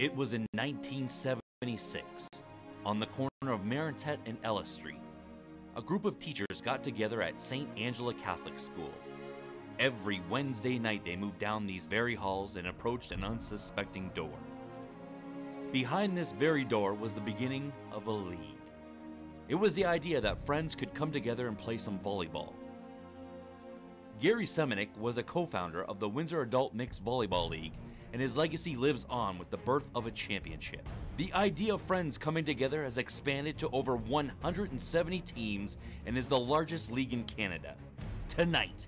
It was in 1976, on the corner of Marintet and Ellis Street. A group of teachers got together at St. Angela Catholic School. Every Wednesday night they moved down these very halls and approached an unsuspecting door. Behind this very door was the beginning of a league. It was the idea that friends could come together and play some volleyball. Gary Semenick was a co-founder of the Windsor Adult Mixed Volleyball League, and his legacy lives on with the birth of a championship. The idea of friends coming together has expanded to over 170 teams and is the largest league in Canada. Tonight,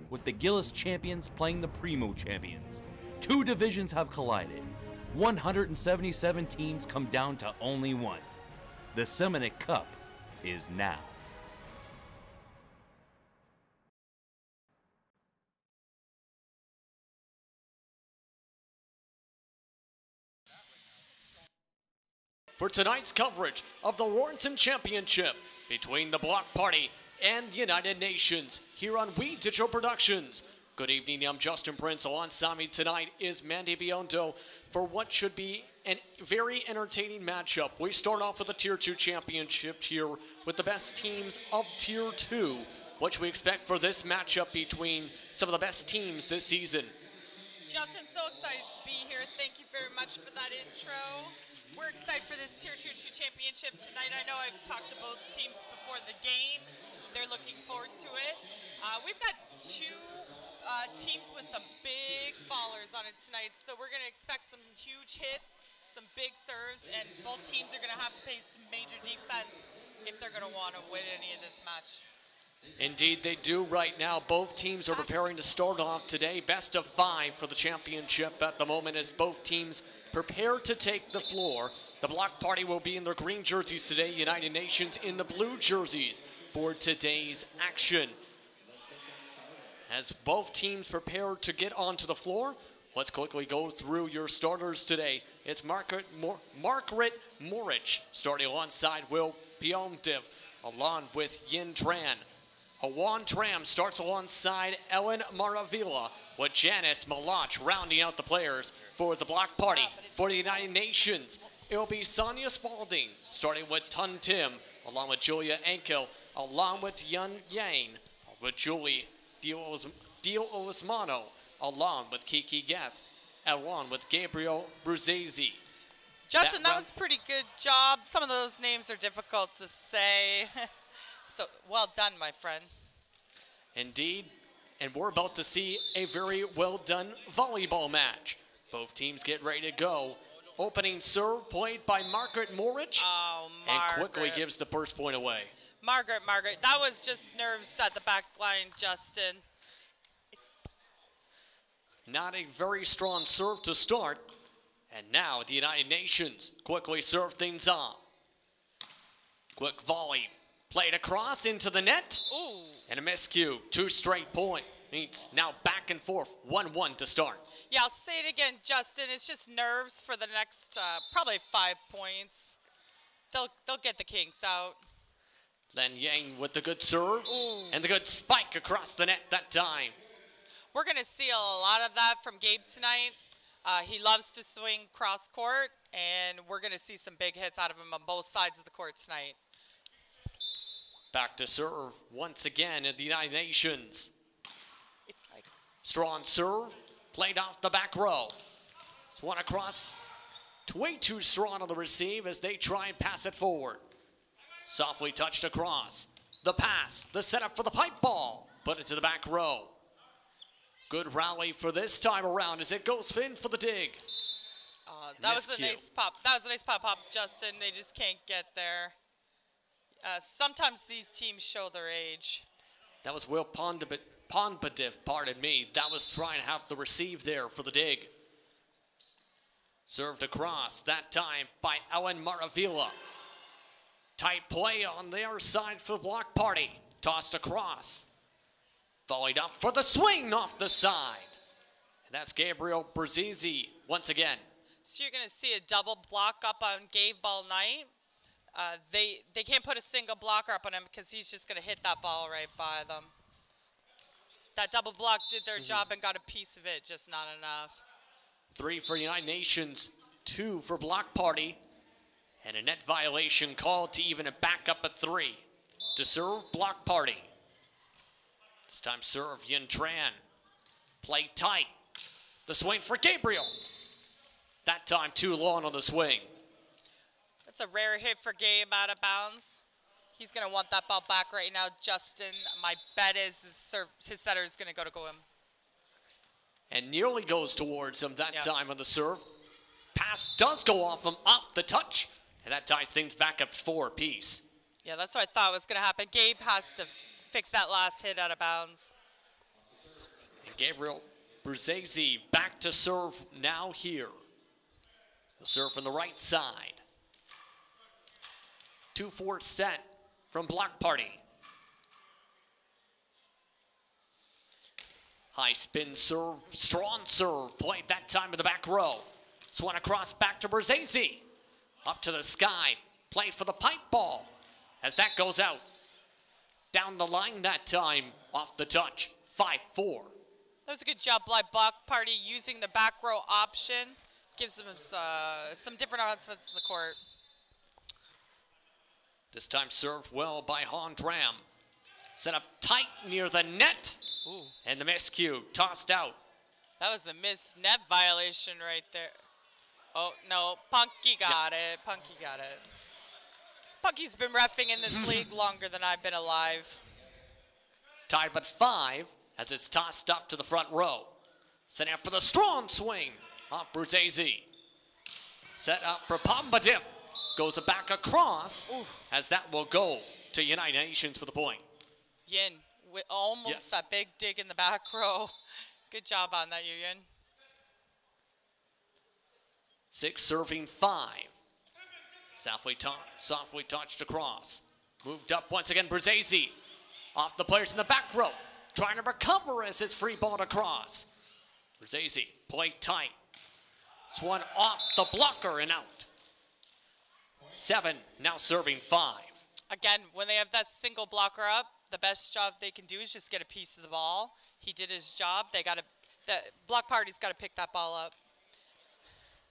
with the Gillis champions playing the Primeau champions, two divisions have collided. 177 teams come down to only one. The Semenick Cup is now. For tonight's coverage of the Lawrenson Championship between the Block Party and the United Nations here on We Digital Productions. Good evening, I'm Justin Prince. Alongside me tonight is Mandy Biondo for what should be a very entertaining matchup. We start off with the Tier 2 Championship here with the best teams of Tier 2. What should we expect for this matchup between some of the best teams this season? Justin, so excited to be here. Thank you very much for that intro. We're excited for this Tier 2 championship tonight. I know I've talked to both teams before the game. They're looking forward to it. We've got two teams with some big ballers on it tonight, so we're going to expect some huge hits, some big serves, and both teams are going to have to play some major defense if they're going to want to win any of this match. Indeed, they do right now. Both teams are preparing to start off today. Best of 5 for the championship at the moment as both teams prepare to take the floor. The Block Party will be in their green jerseys today. United Nations in the blue jerseys for today's action. As both teams prepare to get onto the floor, let's quickly go through your starters today. It's Margaret Morich starting alongside Will Biondiv, along with Yin Tran. Hawan Tram starts alongside Ellen Maravilla, with Janice Malach rounding out the players for the Block Party. For the United Nations, it will be Sonia Spalding, starting with Tun Tim, along with Julia Ankel, along with Yun Yang, with Julie Dio Osmano, along with Kiki Geth, along with Gabriel Bruzesi. Justin, that was a pretty good job. Some of those names are difficult to say. So, well done, my friend. Indeed, and we're about to see a very well done volleyball match. Both teams get ready to go. Opening serve played by Margaret Morich. Oh, Margaret. And quickly gives the first point away. Margaret, that was just nerves at the back line, Justin. Not a very strong serve to start. And now the United Nations quickly serve things off. Quick volley. Played across into the net. Ooh. And a miscue. 2 straight points. Now back and forth. 1-1 to start. Yeah, I'll say it again, Justin. It's just nerves for the next probably 5 points. They'll get the kinks out. Then Yang with the good serve. Ooh. And the good spike across the net that time. We're going to see a lot of that from Gabe tonight. He loves to swing cross court, and we're going to see some big hits out of him on both sides of the court tonight. Back to serve once again in the United Nations. Strong serve, played off the back row. One across, way too strong on the receive as they try and pass it forward. Softly touched across. The pass, the setup for the pipe ball. Put it to the back row. Good rally for this time around as it goes in for the dig. That was a nice pop. That was a nice pop, Justin. They just can't get there. Sometimes these teams show their age. That was Will Pondbadiv, pardon me. That was trying to have the receive there for the dig. Served across, that time by Ellen Maravilla. Tight play on their side for the Block Party. Tossed across. Volleyed up for the swing off the side. And that's Gabriel Bruzesi once again. So you're going to see a double block up on Gabe all night. They can't put a single blocker up on him because he's just going to hit that ball right by them. That double block did their job and got a piece of it, just not enough. 3 for United Nations. 2 for block party. And a net violation called to even it back up at 3. To serve, block party. This time serve, Yin Tran. Play tight. The swing for Gabriel. That time too long on the swing. That's a rare hit for Gabe out of bounds. He's going to want that ball back right now. Justin, my bet is his setter is going to go to him. And nearly goes towards him that time on the serve. Pass does go off him off the touch. And that ties things back up 4 apiece. Yeah, that's what I thought was going to happen. Gabe has to fix that last hit out of bounds. And Gabriel Bruzzese back to serve now here. He'll serve from the right side. 2-4 set from block party. High spin serve, strong serve, played that time in the back row. Swan across back to Bruzzese. Up to the sky, played for the pipe ball. As that goes out. Down the line that time, off the touch, 5-4. That was a good job by block party using the back row option. Gives them some different announcements in the court. This time served well by Hondram. Set up tight near the net. Ooh. And the miscue tossed out. That was a missed net violation right there. Oh, no, Punky got it. Punky got it. Punky's been reffing in this league longer than I've been alive. Tied but 5 as it's tossed up to the front row. Setting up for the strong swing off Bruzzese. Set up for Pombatif. Goes back across. Oof. As that will go to United Nations for the point. Yin with almost that big dig in the back row. Good job on that, Yin. 6 serving 5. Softly touched across. Moved up once again, Bruzzese. Off the players in the back row. Trying to recover as it's free balled across. Bruzzese, play tight. Swan off the blocker and out. 7, now serving 5. Again, when they have that single blocker up, the best job they can do is just get a piece of the ball. He did his job. The block party's got to pick that ball up.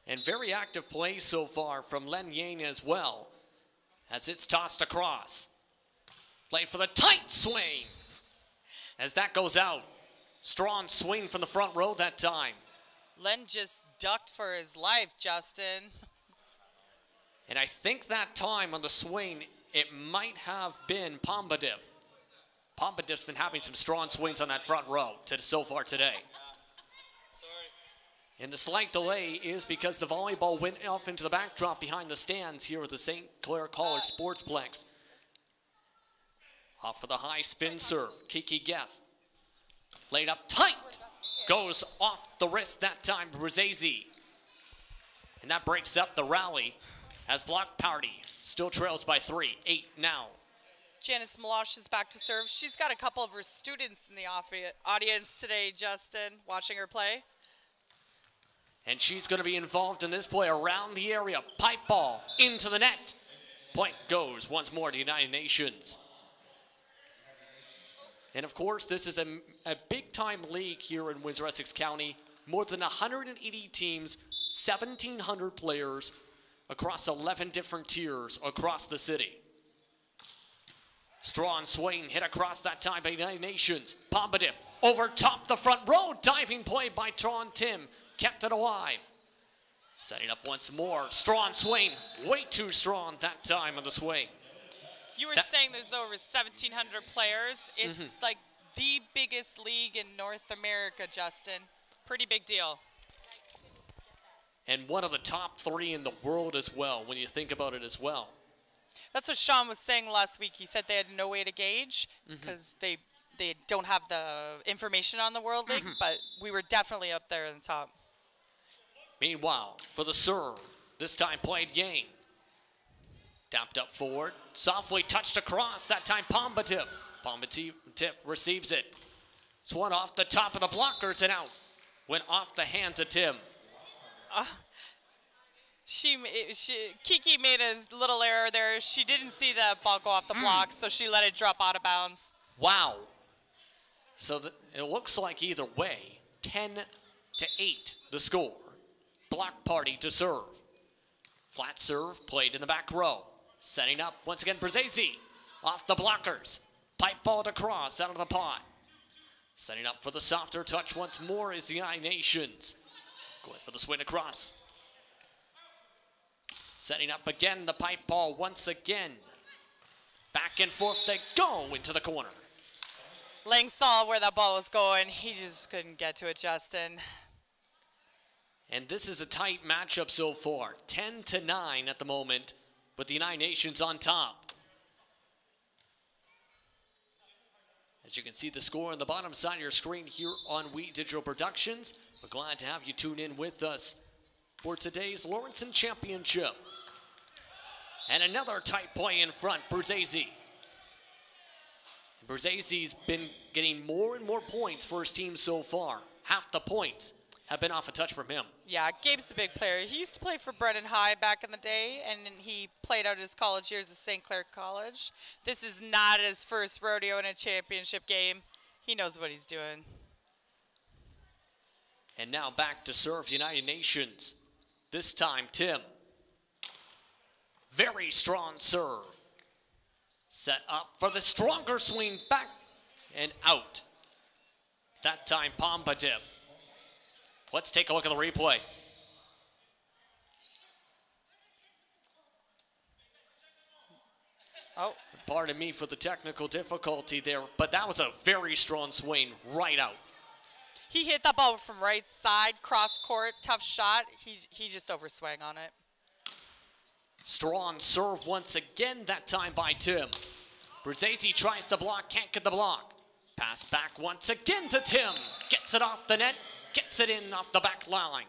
And very active play so far from Len Yang as well, as it's tossed across. Play for the tight swing. As that goes out. Strong swing from the front row that time. Len just ducked for his life, Justin. And I think that time on the swing, it might have been Pombatif. Pombatif's been having some strong swings on that front row so far today. And the slight delay is because the volleyball went off into the backdrop behind the stands here at the St. Clair College Sportsplex. Off for the high spin serve, Kiki Geth. Laid up tight, goes off the wrist that time, Bruzzese. And that breaks up the rally as block party still trails by 3, 8 now. Janice Malosh is back to serve. She's got a couple of her students in the audience today, Justin, watching her play. And she's going to be involved in this play around the area. Pipe ball into the net. Point goes once more to United Nations. And of course, this is a big-time league here in Windsor-Essex County. More than 180 teams, 1,700 players across 11 different tiers across the city. Strong swing hit across that time by United Nations. Pombatif over top the front row. Diving play by Tron Tim. Kept it alive. Setting up once more. Strong swing. Way too strong that time on the swing. You were saying there's over 1,700 players. It's like the biggest league in North America, Justin. Pretty big deal. And one of the top 3 in the world as well, when you think about it as well. That's what Sean was saying last week. He said they had no way to gauge because they don't have the information on the World League, but we were definitely up there in the top. Meanwhile, for the serve, this time played Yang. Tapped up forward, softly touched across, that time Pombatif. Pombatif receives it. Swan off the top of the blockers and out. Went off the hands of Tim. Kiki made a little error there. She didn't see that ball go off the block, so she let it drop out of bounds. Wow. So it looks like either way, 10-8 the score. Block party to serve. Flat serve played in the back row. Setting up once again Brzezzi off the blockers. Pipe ball across out of the pot. Setting up for the softer touch once more is the United Nations. Going for the swing across. Setting up again the pipe ball once again. Back and forth they go into the corner. Lang saw where that ball was going. He just couldn't get to it, Justin. And this is a tight matchup so far. 10-9 at the moment, with the United Nations on top. As you can see the score on the bottom side of your screen here on Wheat Digital Productions. We're glad to have you tune in with us for today's Lawrenson Championship. And another tight play in front, Brzezzi. Brzezzi's been getting more and more points for his team so far. Half the points have been off a touch from him. Yeah, Gabe's a big player. He used to play for Brennan High back in the day, and then he played out his college years at St. Clair College. This is not his first rodeo in a championship game. He knows what he's doing. And now back to serve United Nations. This time, Tim. Very strong serve. Set up for the stronger swing back and out. That time, Pompadiev. Let's take a look at the replay. Oh. Pardon me for the technical difficulty there, but that was a very strong swing right out. He hit that ball from right side, cross court, tough shot. He just overswung on it. Strong serve once again, that time by Tim. Brzezzi tries to block, can't get the block. Pass back once again to Tim. Gets it off the net, gets it in off the back line.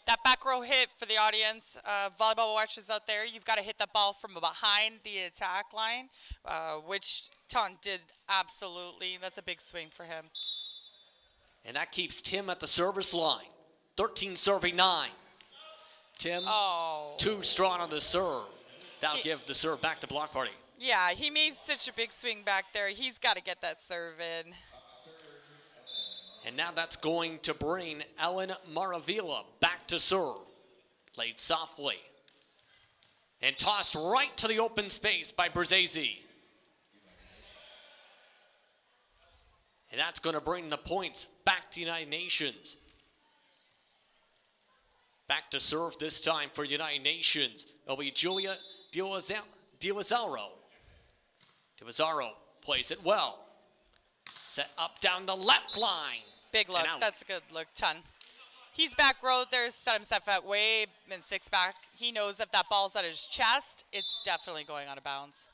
That back row hit for the audience, volleyball watchers out there, you've got to hit that ball from behind the attack line, which Ton did absolutely. That's a big swing for him. And that keeps Tim at the service line. 13 serving 9. Tim, too strong on the serve. That'll give the serve back to Block Party. Yeah, he made such a big swing back there. He's got to get that serve in. And now that's going to bring Ellen Maravilla back to serve. Played softly. And tossed right to the open space by Brzezzi. And that's going to bring the points back to the United Nations. Back to serve this time for United Nations. It'll be Julia Di Lazzaro. Di Lazzaro plays it well. Set up down the left line. Big look. That's a good look, Ton. He's back row there, set himself out way in 6 back. He knows if that ball's at his chest, it's definitely going out of bounds.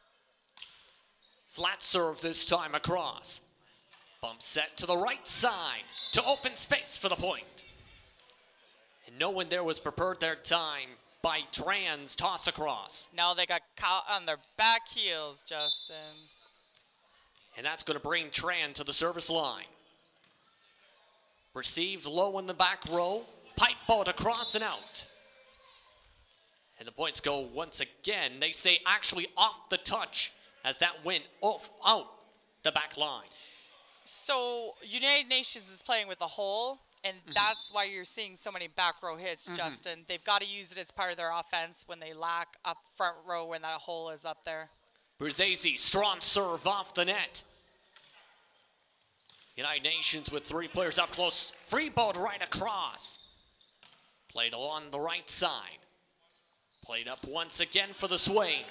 Flat serve this time across. Bump set to the right side to open space for the point. And no one there was prepared their time by Tran's toss across. Now they got caught on their back heels, Justin. And that's going to bring Tran to the service line. Received low in the back row. Pipe ball across and out. And the points go once again. They say actually off the touch as that went out the back line. So United Nations is playing with a hole, and that's why you're seeing so many back row hits, Justin. They've got to use it as part of their offense when they lack up front row when that hole is up there. Brzezzi, strong serve off the net. United Nations with 3 players up close. Free ball right across. Played along the right side. Played up once again for the swing.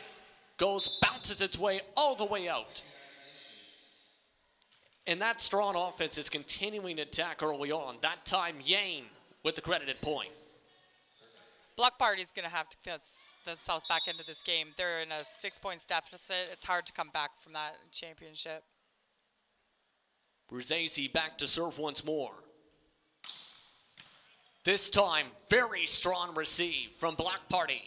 Goes, bounces its way all the way out. And that strong offense is continuing to attack early on. That time, Yang with the credited point. Block Party's going to have to get themselves back into this game. They're in a 6 points deficit. It's hard to come back from that championship. Brzezzi back to serve once more. This time, very strong receive from Block Party.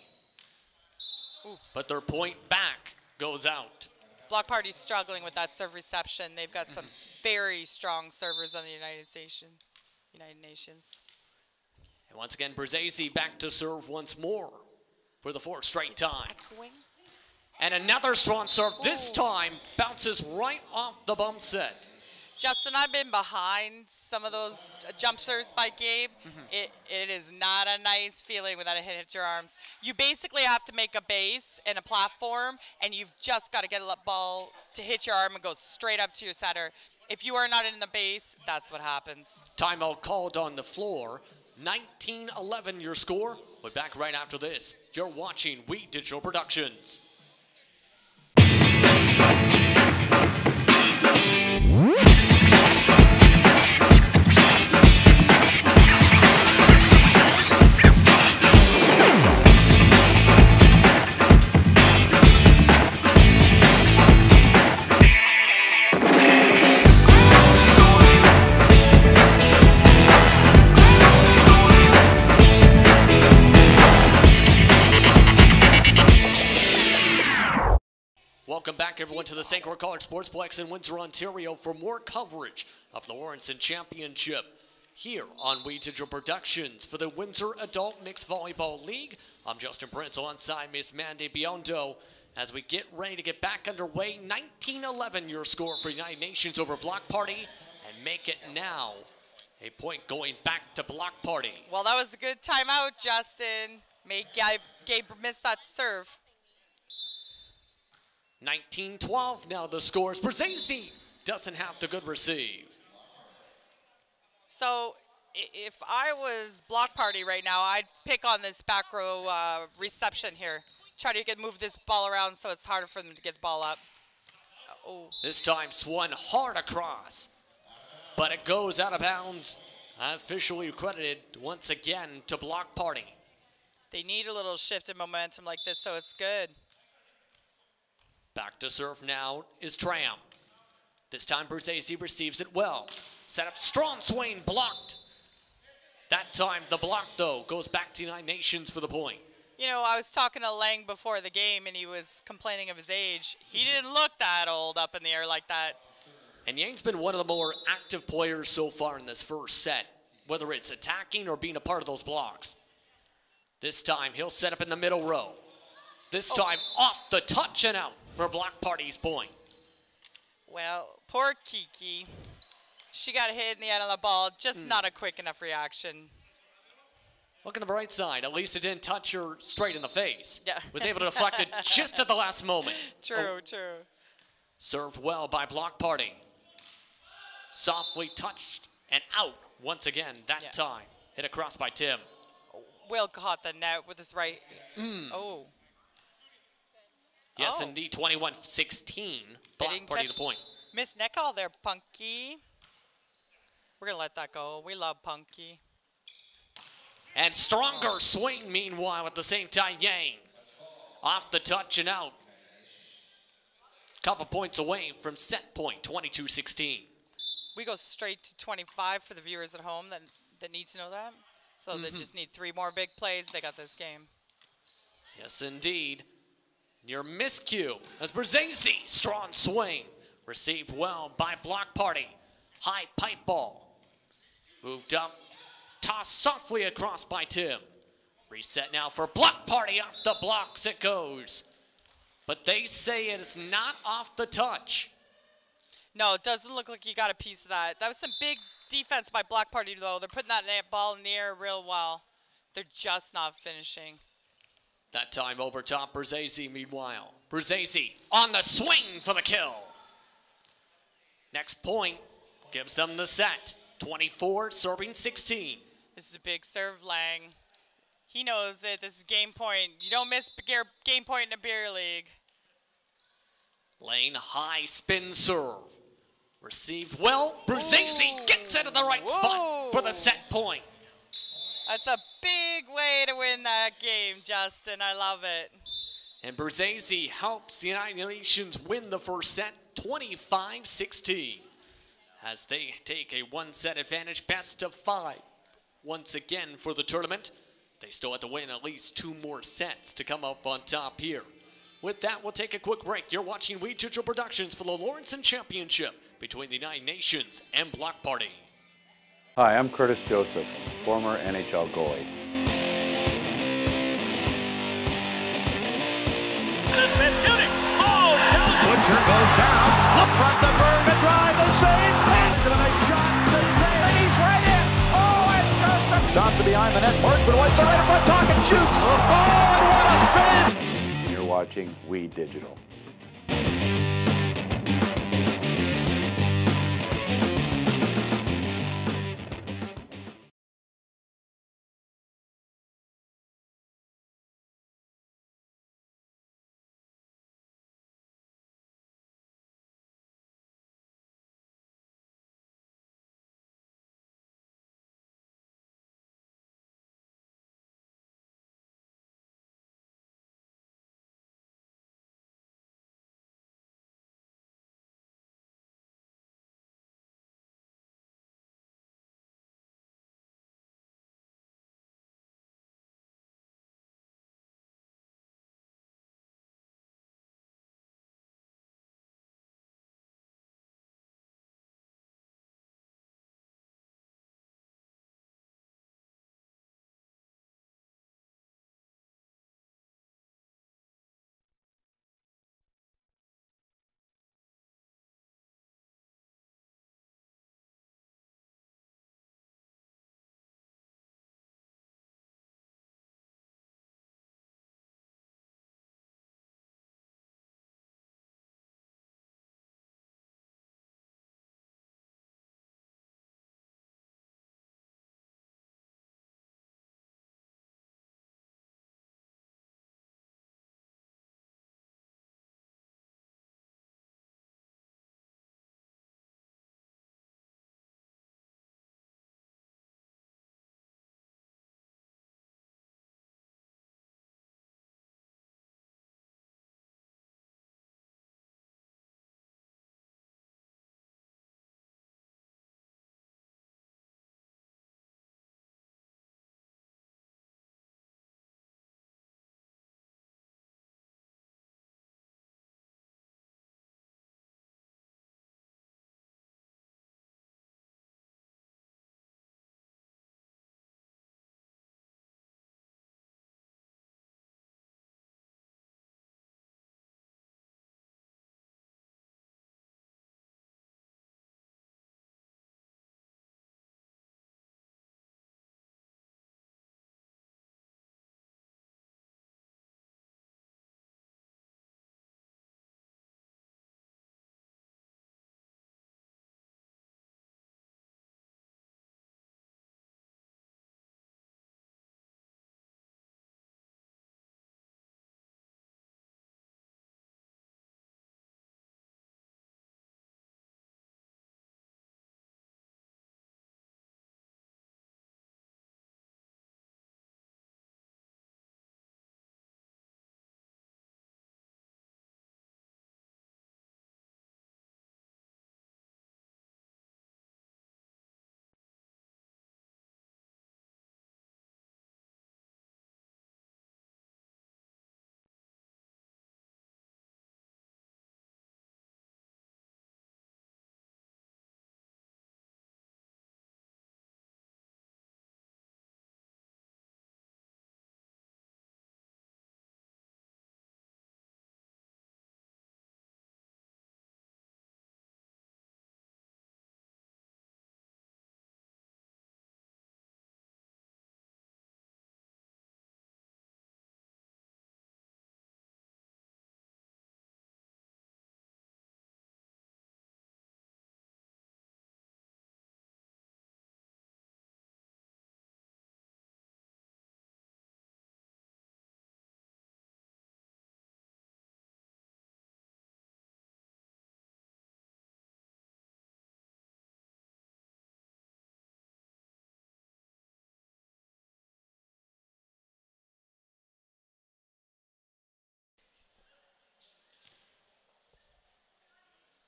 Ooh. But their point back goes out. Block Party's struggling with that serve reception. They've got some very strong servers on the United Nations. And once again, Brzezzi back to serve once more for the 4th straight time. And another strong serve. This time bounces right off the bump set. Justin, I've been behind some of those jumpers by Gabe. It is not a nice feeling without a hit your arms. You basically have to make a base and a platform, and you've just got to get a ball to hit your arm and go straight up to your setter. If you are not in the base, that's what happens. Timeout called on the floor. 19-11 your score. We're back right after this. You're watching We Digital Productions. Welcome back, everyone, to the St. Croix College Sportsplex in Windsor, Ontario for more coverage of the Lawrenson Championship here on We Digital Productions for the Windsor Adult Mixed Volleyball League. I'm Justin Prince alongside Miss Mandy Biondo as we get ready to get back underway. 19-11 your score for United Nations over Block Party, and make it now a point going back to Block Party. Well, that was a good timeout, Justin. Made Gabe miss that serve. 19-12 now the scores. Brzezinski doesn't have the good receive. So if I was Block Party right now, I'd pick on this back row reception here. Try to move this ball around so it's harder for them to get the ball up. Oh. This time swung hard across, but it goes out of bounds. Officially credited once again to Block Party. They need a little shift in momentum like this, so it's good. Back to serve now is Tram. This time Brzezinski receives it well. Set up strong swing, blocked. That time the block, though, goes back to United Nations for the point. You know, I was talking to Lang before the game, and he was complaining of his age. He didn't look that old up in the air like that. And Yang's been one of the more active players so far in this first set, whether it's attacking or being a part of those blocks. This time he'll set up in the middle row. This time off the touch and out for Block Party's point. Well, poor Kiki. She got hit in the end of the ball, just not a quick enough reaction. Look on the bright side, at least it didn't touch her straight in the face. Yeah. Was able to deflect it just at the last moment. True. Served well by Block Party. Softly touched and out once again that time. Hit across by Tim. Will caught the net with his right. Oh. Yes, indeed, 21-16. Block Party the point. Miss neck call there, Punky. We're going to let that go. We love Punky. And stronger swing, meanwhile, at the same time, Yang. Off the touch and out. Couple points away from set point, 22-16. We go straight to 25 for the viewers at home that need to know that. So they just need 3 more big plays. They got this game. Yes, indeed. Near miscue as Brzezinski, strong swing. Received well by Block Party. High pipe ball. Moved up. Tossed softly across by Tim. Reset now for Block Party. Off the blocks it goes. But they say it is not off the touch. No, it doesn't look like you got a piece of that. That was some big defense by Block Party, though. They're putting that ball in the air real well. They're just not finishing. That time over top, Brzezinski meanwhile. Brzezinski on the swing for the kill. Next point gives them the set. 24, serving 16. This is a big serve, Lang. He knows it. This is game point. You don't miss game point in a beer league. Lane high spin serve. Received well. Brzezinski gets it at the right spot for the set point. That's a big way to win that game, Justin. I love it. And Brzezinski helps the United Nations win the first set, 25-16. As they take a 1-set advantage, best of 5. Once again for the tournament, they still have to win at least 2 more sets to come up on top here. With that, we'll take a quick break. You're watching We Digital Productions for the Lawrenson Championship between the United Nations and Block Party. Hi, I'm Curtis Joseph, former NHL goalie. Smith shooting. Oh, Windsor goes down. Up front, the Berg, a drive, the save, and Stops it behind the net. Marksman wipes it right in front, pocket, shoots. Oh, and what a save! You're watching We Digital.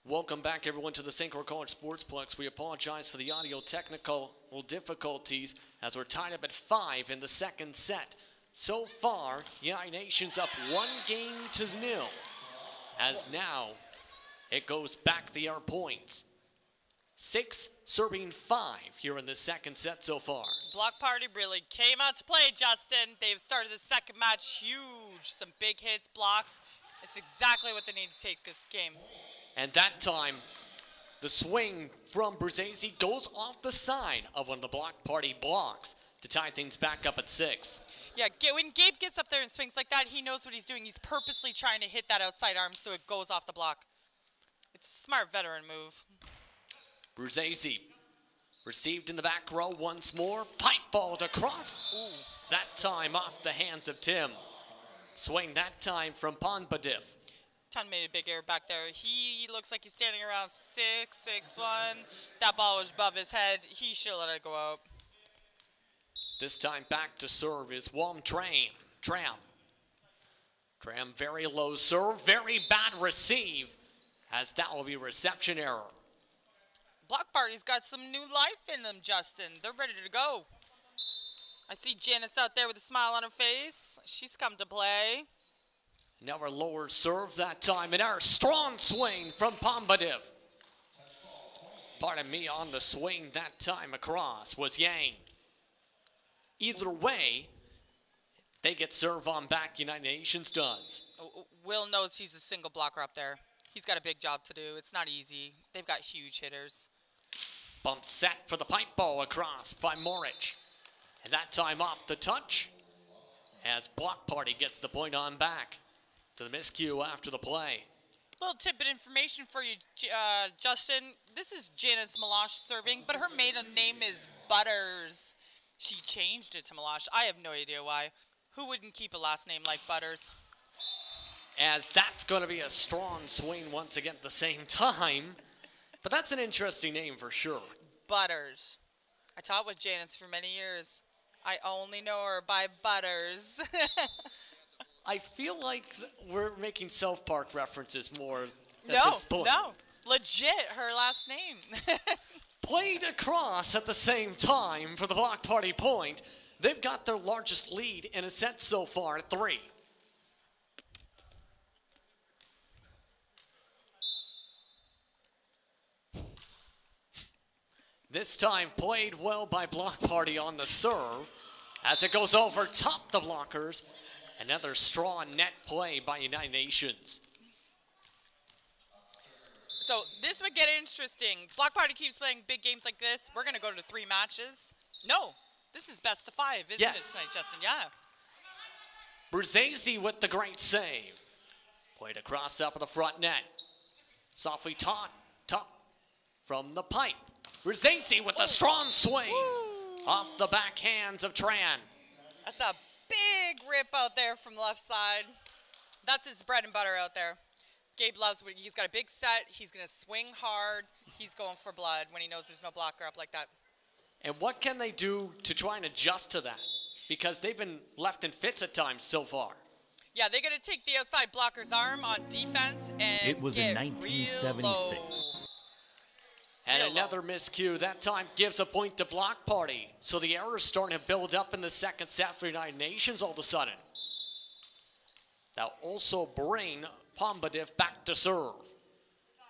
Welcome back, everyone, to the St. Croix College Sportsplex. We apologize for the audio technical difficulties as we're tied up at 5 in the second set. So far, United Nations up 1-0. As now, it goes back the air points. 6 serving 5 here in the second set so far. Block party really came out to play, Justin. They've started the second match huge. Some big hits, blocks. It's exactly what they need to take this game. And that time, the swing from Bruzzese goes off the side of one of the block party blocks. to tie things back up at 6. Yeah, when Gabe gets up there and swings like that, he knows what he's doing. He's purposely trying to hit that outside arm so it goes off the block. It's a smart veteran move. Bruzzese received in the back row once more. Pipe balled across. Ooh. That time off the hands of Tim. Swing that time from Pombadiv. Ton made a big error back there. He looks like he's standing around 6'1". That ball was above his head. He should let it go out. This time back to serve is Tram. Tram very low serve, very bad receive, as that will be reception error. Block Party's got some new life in them, Justin. They're ready to go. I see Janice out there with a smile on her face. She's come to play. Never lower serve that time. An error, strong swing from Pombadiv. Pardon me, on the swing that time across was Yang. Either way, they get serve on back, United Nations does. Will knows he's a single blocker up there. He's got a big job to do. It's not easy. They've got huge hitters. Bump set for the pipe ball across by Morich. And that time off the touch, as Block Party gets the point on back to the miscue after the play. Little tidbit information for you, Justin. This is Janice Malash serving, but her maiden name is Butters. She changed it to Malash. I have no idea why. Who wouldn't keep a last name like Butters? As that's going to be a strong swing once again at the same time. But that's an interesting name for sure. Butters. I taught with Janice for many years. I only know her by Butters. I feel like we're making South Park references more at this point. No. Legit, her last name. Played across at the same time for the Block Party point. They've got their largest lead in a set so far at 3. This time played well by Block Party on the serve as it goes over top the blockers. Another strong net play by United Nations. So this would get interesting. Block Party keeps playing big games like this. We're going to go to 3 matches. No, this is best of 5, isn't it tonight, Justin? Yeah. Bruzzese with the great save. Played across up of the front net. Softly top from the pipe. Bruzzese with a strong swing off the backhands of Tran. That's a big rip out there from the left side. That's his bread and butter out there. Gabe loves it. He's got a big set. He's going to swing hard. He's going for blood when he knows there's no blocker up like that. And what can they do to try and adjust to that? Because they've been left in fits at times so far. Yeah, they're going to take the outside blocker's arm on defense and it was in 1976. And another miscue. That time gives a point to Block Party. So the error's starting to build up in the second set for United Nations all of a sudden. That'll also bring Pombadiv back to serve.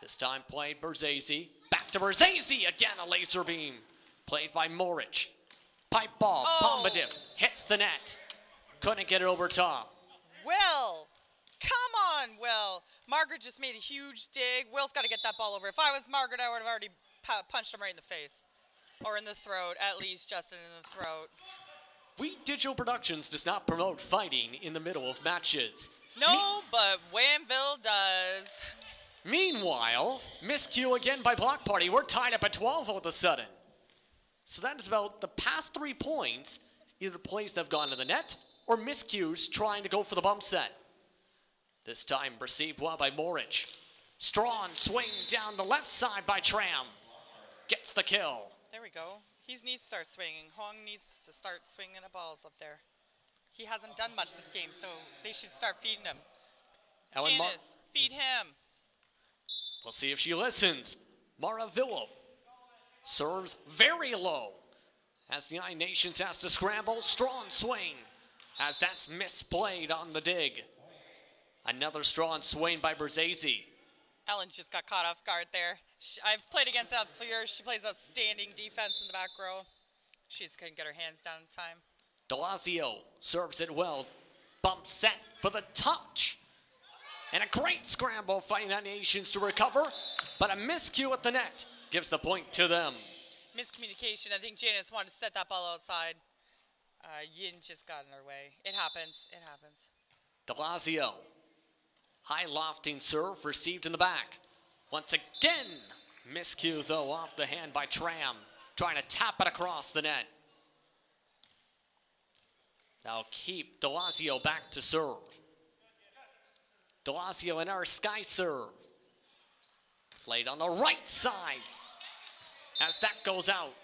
This time played Bruzzese. Back to Bruzzese. Again, a laser beam. Played by Morich. Pipe ball. Pombadiv hits the net. Couldn't get it over top. Will. Come on, Will. Margaret just made a huge dig. Will's got to get that ball over. If I was Margaret, I would have already punched him right in the face. Or in the throat, at least Justin in the throat. We Digital Productions does not promote fighting in the middle of matches. No, but Whamville does. Meanwhile, miscue again by Block Party. We're tied up at 12 all of a sudden. So that is about the past 3 points, either plays that have gone to the net or miscues trying to go for the bump set. This time received well by Morich. Strong swing down the left side by Tram. Gets the kill. There we go. He needs to start swinging. Hong needs to start swinging at balls up there. He hasn't done much this game, so they should start feeding him. Janice, feed him. We'll see if she listens. Mara Villo serves very low as the United Nations has to scramble. Strong swing as that's misplayed on the dig. Another strong swing by Bruzzese. Ellen just got caught off guard there. I've played against Elle for years. She plays outstanding defense in the back row. She just couldn't get her hands down in time. Delazio serves it well. Bump set for the touch. And a great scramble for United Nations to recover, but a miscue at the net gives the point to them. Miscommunication. I think Janice wanted to set that ball outside. Yin just got in her way. It happens. It happens. DeLazio. High lofting serve received in the back. Once again, miscue though off the hand by Tram. Trying to tap it across the net. Now keep DeLazio back to serve. DeLazio in our sky serve. Played on the right side as that goes out.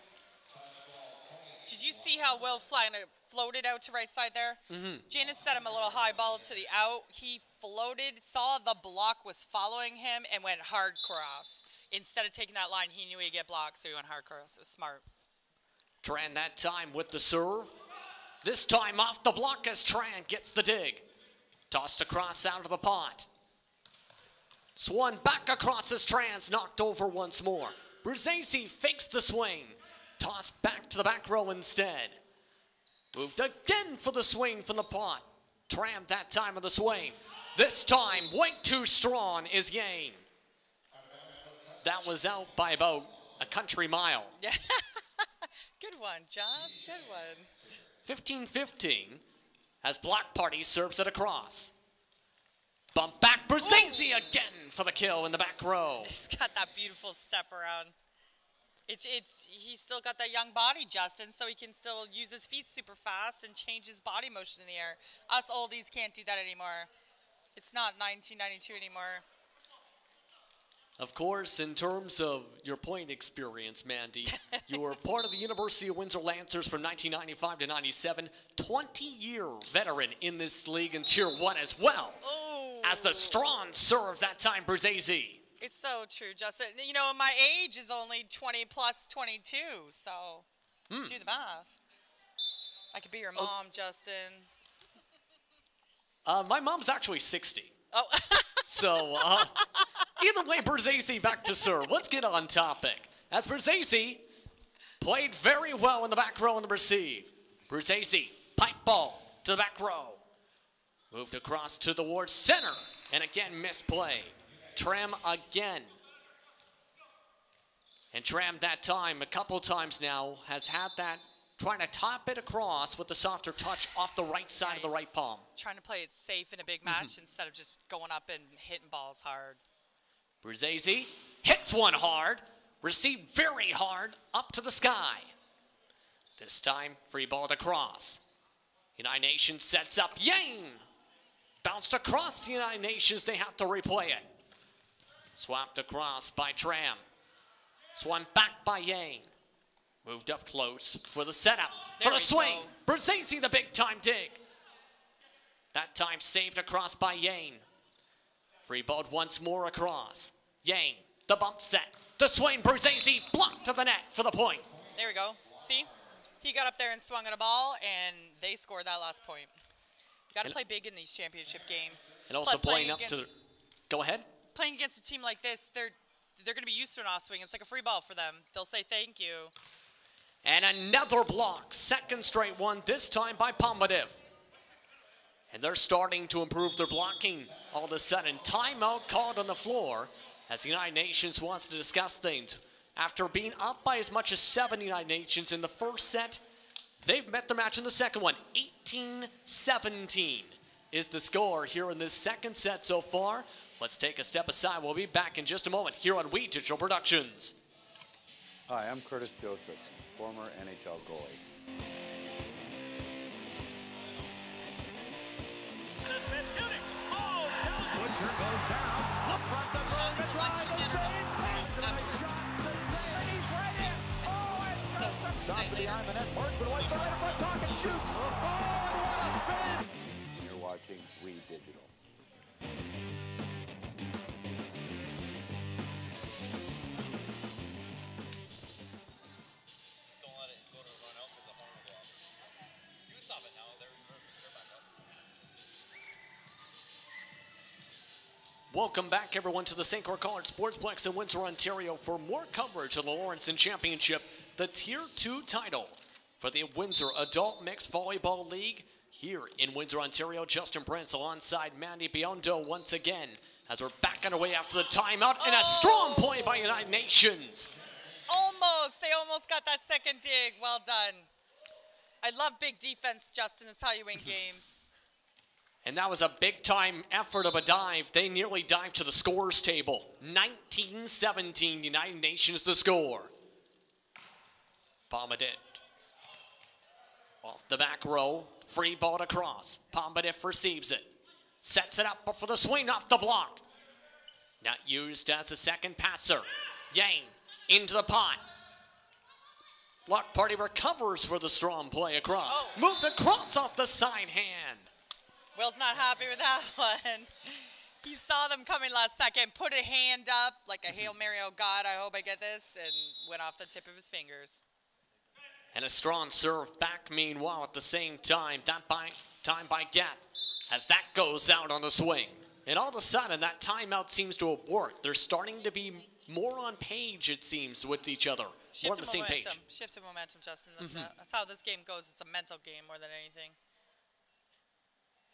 Did you see how Will floated out to right side there? Janice set him a little high ball to the out. He floated, saw the block was following him, and went hard cross. Instead of taking that line, he knew he'd get blocked, so he went hard cross. It was smart. Tran that time with the serve. This time off the block as Tran gets the dig. Tossed across out of the pot. Swung back across as Tran's knocked over once more. Brzezinski fakes the swing. Tossed back to the back row instead. Moved again for the swing from the pot. Tram that time of the swing. This time, way too strong is Yang. That was out by about a country mile. Yeah. Good one, Joss. Good one. 15-15 as Block Party serves it across. Bump back, Brzezinski again for the kill in the back row. He's got that beautiful step around. He's still got that young body, Justin, so he can still use his feet super fast and change his body motion in the air. Us oldies can't do that anymore. It's not 1992 anymore. Of course, in terms of your point experience, Mandy, you were part of the University of Windsor Lancers from 1995 to 97, 20-year veteran in this league in Tier 1 as well. Oh. As the strong serve that time, Brzezinski. It's so true, Justin. You know, my age is only 20 plus 22, so do the math. I could be your mom, Justin. My mom's actually 60. Oh. So, either way, Brzezinski back to serve. Let's get on topic. As Brzezinski played very well in the back row on the receive. Brzezinski, pipe ball to the back row. Moved across to the ward center, and again misplay. Tram again. And Tram that time, a couple times now, has had that, trying to top it across with the softer touch off the right side of the right palm. Trying to play it safe in a big match instead of just going up and hitting balls hard. Brzezinski hits one hard, received very hard, up to the sky. This time, free ball to cross. United Nations sets up Yang. Bounced across the United Nations, they have to replay it. Swapped across by Tram. Swung back by Yang. Moved up close for the setup, for the swing. Brzezinski, the big time dig. That time saved across by Yang. Free balled once more across. Yang, the bump set. The swing, Brzezinski blocked to the net for the point. There we go. See? He got up there and swung at a ball, and they scored that last point. You got to play big in these championship games. And also playing up to the, go ahead. Playing against a team like this, they're going to be used to an off swing. It's like a free ball for them. They'll say thank you. And another block, second straight one, this time by Pombadev. And they're starting to improve their blocking. All of a sudden, timeout called on the floor as the United Nations wants to discuss things. After being up by as much as 7 United Nations in the first set, they've met the match in the second one. 18-17 is the score here in this second set so far. Let's take a step aside. We'll be back in just a moment here on We Digital Productions. Hi, I'm Curtis Joseph, former NHL goalie. Butcher goes down. Look front the goal. The drive, the save. He's right in. Oh, and stops behind the net. Horseman wipes the right in front pocket, shoots. Oh, and what a save. You're watching We Digital. Welcome back, everyone, to the St. Clair College Sportsplex in Windsor, Ontario for more coverage of the Lawrenson Championship, the Tier 2 title for the Windsor Adult Mixed Volleyball League here in Windsor, Ontario. Justin Prince alongside Mandy Biondo once again as we're back on our way after the timeout and a strong play by United Nations. Almost. They almost got that second dig. Well done. I love big defense, Justin. That's how you win games. And that was a big-time effort of a dive. They nearly dived to the scores table. 19-17, United Nations the score. Bombadit. Off the back row, free ball across. Bombadit receives it. Sets it up for the swing off the block. Not used as a second passer. Yang into the pot. Block party recovers for the strong play across. Oh. Moved across off the side hand. Will's not happy with that one. He saw them coming last second, put a hand up like a Hail Mary, oh God, I hope I get this, and went off the tip of his fingers. And a strong serve back meanwhile at the same time. That time by Gath as that goes out on the swing. And all of a sudden, that timeout seems to have worked. They're starting to be more on page, it seems, with each other. More on the same page. Shift to momentum, Justin. That's how this game goes. It's a mental game more than anything.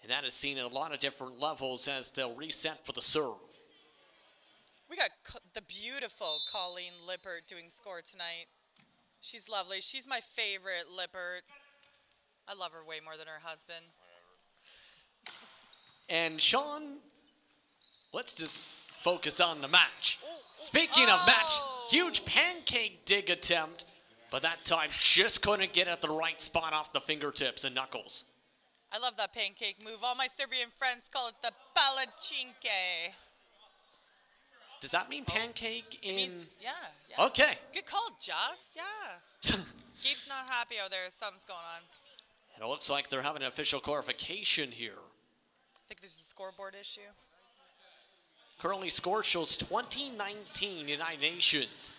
And that is seen at a lot of different levels as they'll reset for the serve. We got the beautiful Colleen Lippert doing score tonight. She's lovely. She's my favorite Lippert. I love her way more than her husband. And Sean, let's just focus on the match. Speaking of match, huge pancake dig attempt, but that time just couldn't get at the right spot off the fingertips and knuckles. I love that pancake move. All my Serbian friends call it the palacinke. Does that mean pancake in? It means, yeah. Okay. Good call, Just. Yeah. Gabe's not happy out there. Something's going on. And it looks like they're having an official clarification here. I think there's a scoreboard issue. Currently score shows 2019 United Nations.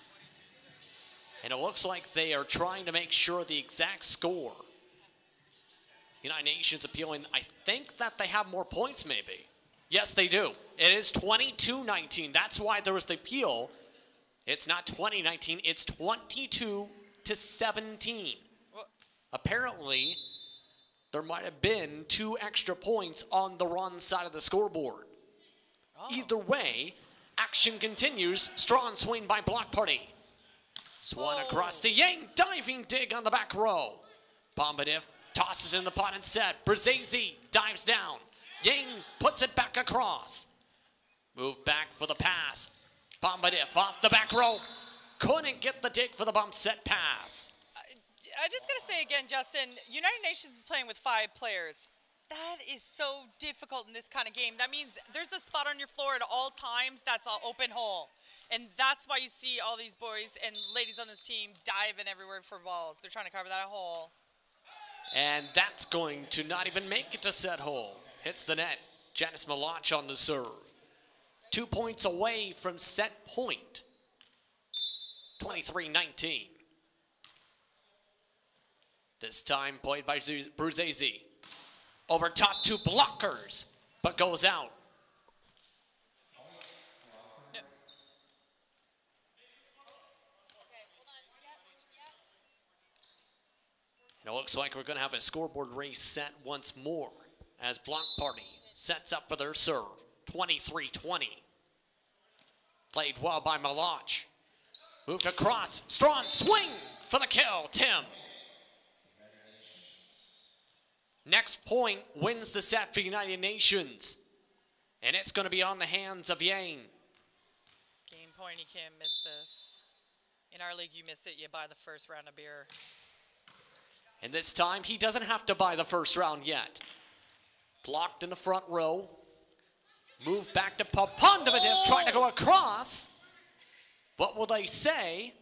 And it looks like they are trying to make sure the exact score. United Nations appealing, I think that they have more points maybe. Yes, they do. It is 22-19. That's why there was the appeal. It's not 20-19, it's 22-17. What? Apparently, there might have been 2 extra points on the wrong side of the scoreboard. Oh. Either way, action continues. Strong swing by Block Party. Swan across to Yang, diving dig on the back row. Bombadif tosses in the pot and set. Brzezi dives down. Yang puts it back across. Move back for the pass. Bombadif off the back row. Couldn't get the dig for the bump set pass. I just got to say again, Justin, United Nations is playing with 5 players. That is so difficult in this kind of game. That means there's a spot on your floor at all times that's an open hole. And that's why you see all these boys and ladies on this team diving everywhere for balls. They're trying to cover that hole. And that's going to not even make it to set hole. Hits the net. Janice Malach on the serve. 2 points away from set point. 23-19. This time played by Brzezi. Over top 2 blockers, but goes out. And it looks like we're going to have a scoreboard race set once more as Block Party sets up for their serve. 23-20. Played well by Malach. Moved across. Strong swing for the kill. Tim. Next point wins the set for United Nations. And it's going to be on the hands of Yang. Game point, you can't miss this. In our league, you miss it, you buy the first round of beer. And this time, he doesn't have to buy the first round yet. Blocked in the front row. Move back to Popondovadev, trying to go across. What will they say?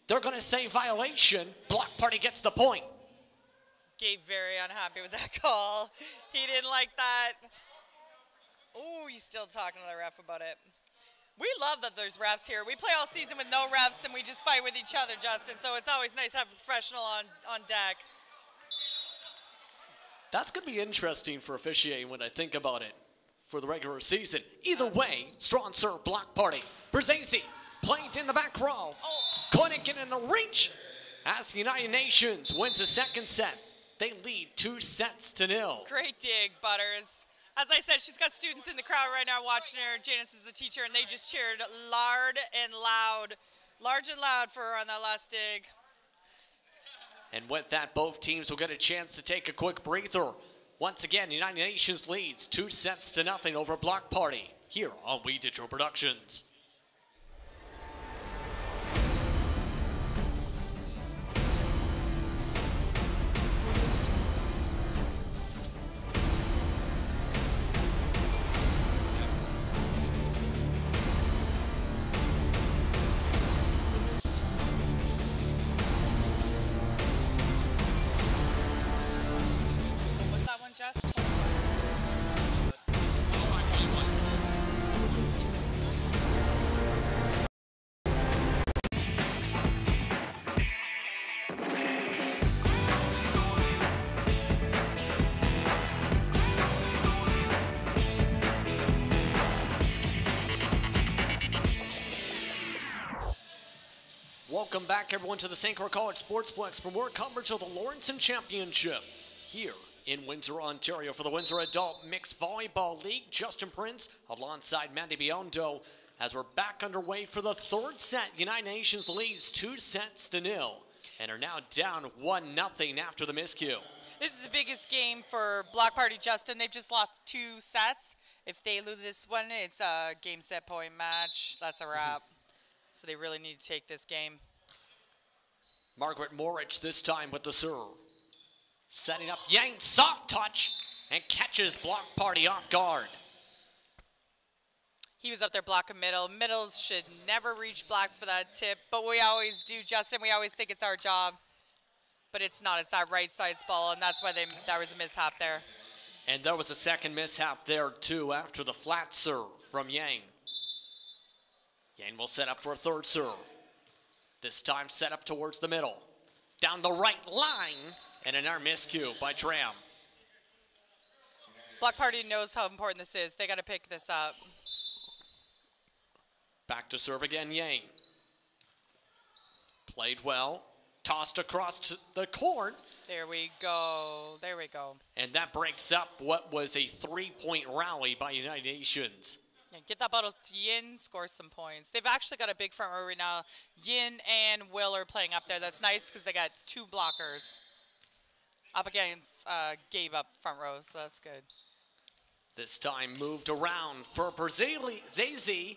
They're going to say violation. Block Party gets the point. Gabe very unhappy with that call. He didn't like that. Oh, he's still talking to the ref about it. We love that there's refs here. We play all season with no refs and we just fight with each other, Justin. So it's always nice to have a professional on deck. That's going to be interesting for officiating when I think about it for the regular season. Either way, strong serve, Block Party. Brzezi played in the back row. Couldn't get in the reach as the United Nations wins the second set. They lead 2-0. Great dig, Butters. As I said, she's got students in the crowd right now watching her. Janice is the teacher, and they just cheered large and loud for her on that last dig. And with that, both teams will get a chance to take a quick breather. Once again, United Nations leads 2-0 over Block Party here on We Digital Productions. Welcome back, everyone, to the St. Clair College Sportsplex for more coverage of the Lawrenson Championship here in Windsor, Ontario. For the Windsor Adult Mixed Volleyball League, Justin Prince alongside Mandy Biondo as we're back underway for the third set. United Nations leads 2-0 and are now down 1-0 after the miscue. This is the biggest game for Block Party, Justin. They've just lost 2 sets. If they lose this one, it's a game set point match. That's a wrap. So they really need to take this game. Margaret Morich this time with the serve. Setting up Yang, soft touch, and catches Block Party off guard. He was up there blocking middle. Middles should never reach black for that tip, but we always do, Justin. We always think it's our job, but it's not. It's that right size ball, and that's why there was a mishap there. And there was a second mishap there, too, after the flat serve from Yang. Yang will set up for a third serve. This time set up towards the middle. Down the right line, and another miscue by Tram. Block Party knows how important this is. They got to pick this up. Back to serve again, Yang. Played well. Tossed across to the court. There we go. There we go. And that breaks up what was a 3-point rally by United Nations. Yeah, get that bottle to Yin, score some points. They've actually got a big front row right now. Yin and Will are playing up there. That's nice because they got 2 blockers up against Gabe up front row, so that's good. This time moved around for Zazie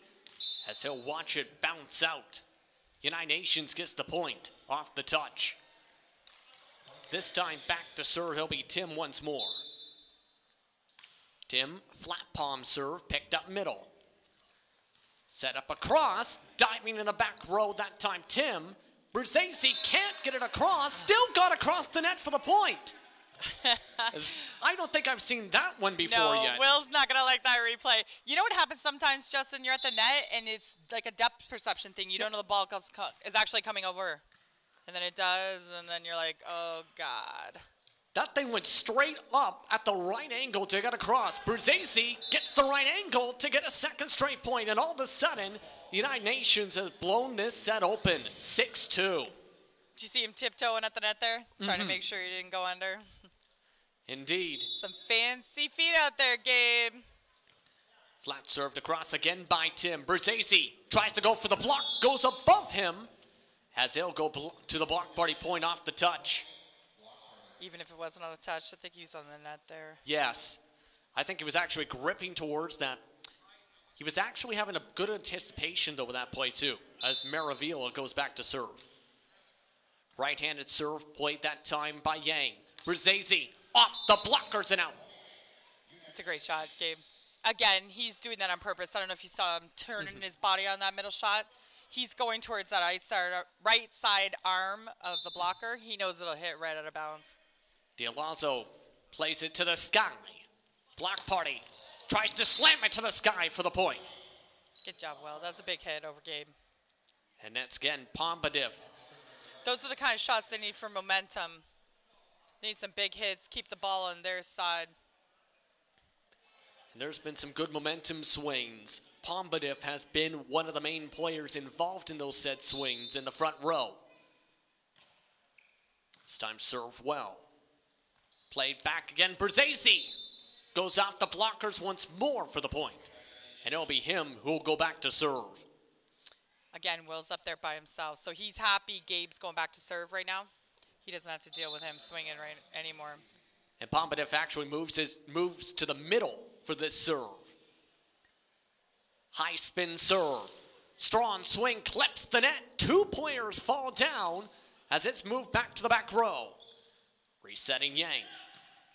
as he'll watch it bounce out. United Nations gets the point off the touch. This time back to serve, he'll be Tim once more. Tim, flat palm serve, picked up middle. Set up across, diving in the back row that time, Tim. Brzezinski can't get it across, still got across the net for the point. I don't think I've seen that one before yet. Will's not going to like that replay. You know what happens sometimes, Justin? You're at the net, and it's like a depth perception thing. You don't know the ball is actually coming over. And then it does, and then you're like, oh, God. That thing went straight up at the right angle to get across. Brzezinski gets the right angle to get a second straight point, and all of a sudden, the United Nations has blown this set open, 6-2. Did you see him tiptoeing at the net there? Trying to make sure he didn't go under? Indeed. Some fancy feet out there, Gabe. Flat served across again by Tim. Brzezinski tries to go for the block, goes above him, as he'll go to the Block Party point off the touch. Even if it wasn't on the touch, I think he was on the net there. Yes. I think he was actually gripping towards that. He was actually having a good anticipation, though, with that play, too, as Maravilla goes back to serve. Right-handed serve played that time by Yang. Brzezinski off the blockers and out. It's a great shot, Gabe. Again, he's doing that on purpose. I don't know if you saw him turning his body on that middle shot. He's going towards that right side arm of the blocker. He knows it'll hit right out of bounds. D'Alonso plays it to the sky. Block Party tries to slam it to the sky for the point. Good job, Will. That's a big hit over Gabe. And that's again Pombadiff. Those are the kind of shots they need for momentum. They need some big hits, keep the ball on their side. And there's been some good momentum swings. Pombadiff has been one of the main players involved in those set swings in the front row. This time serve well. Played back again, Brzezinski goes off the blockers once more for the point. And it'll be him who will go back to serve. Again, Will's up there by himself, so he's happy Gabe's going back to serve right now. he doesn't have to deal with him swinging right anymore. And Pompadef actually moves to the middle for this serve. High spin serve. Strong swing clips the net. 2 players fall down as it's moved back to the back row. Resetting Yang.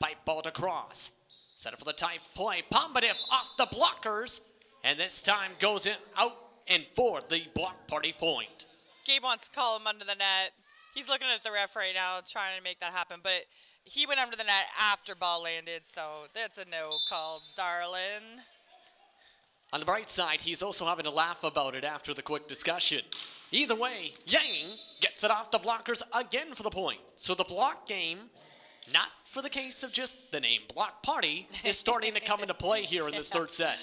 Pipe ball to cross. Set up for the tight play. Pompadef off the blockers. And this time goes in, out and for the block party point. Gabe wants to call him under the net. He's looking at the ref right now, trying to make that happen. But he went under the net after ball landed, so that's a no call, darling. On the bright side, he's also having a laugh about it after the quick discussion. Either way, Yang gets it off the blockers again for the point. So the block game, not for the case of just the name Block Party, is starting to come into play here in this third set.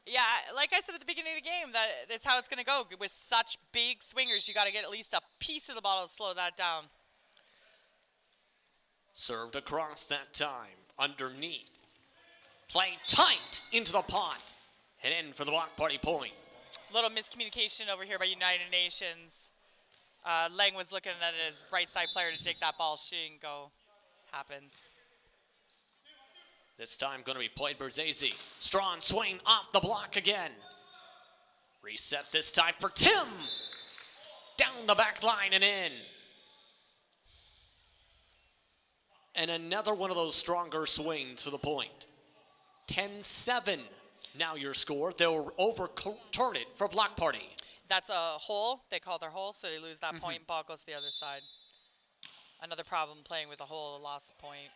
Yeah, like I said at the beginning of the game, that's how it's going to go. With such big swingers, you got to get at least a piece of the ball to slow that down. Served across that time, underneath. Play tight into the pot. And in for the block party point. Little miscommunication over here by United Nations. Lang was looking at his right side player to dig that ball. She didn't go. Happens. This time going to be played Berzesi. Strong swing off the block again. Reset this time for Tim. Down the back line and in. And another one of those stronger swings for the point. 10-7. Now your score. They'll overturn it for block party. That's a hole. They call their hole, so they lose that point. Ball goes to the other side. Another problem playing with a hole, lost the point.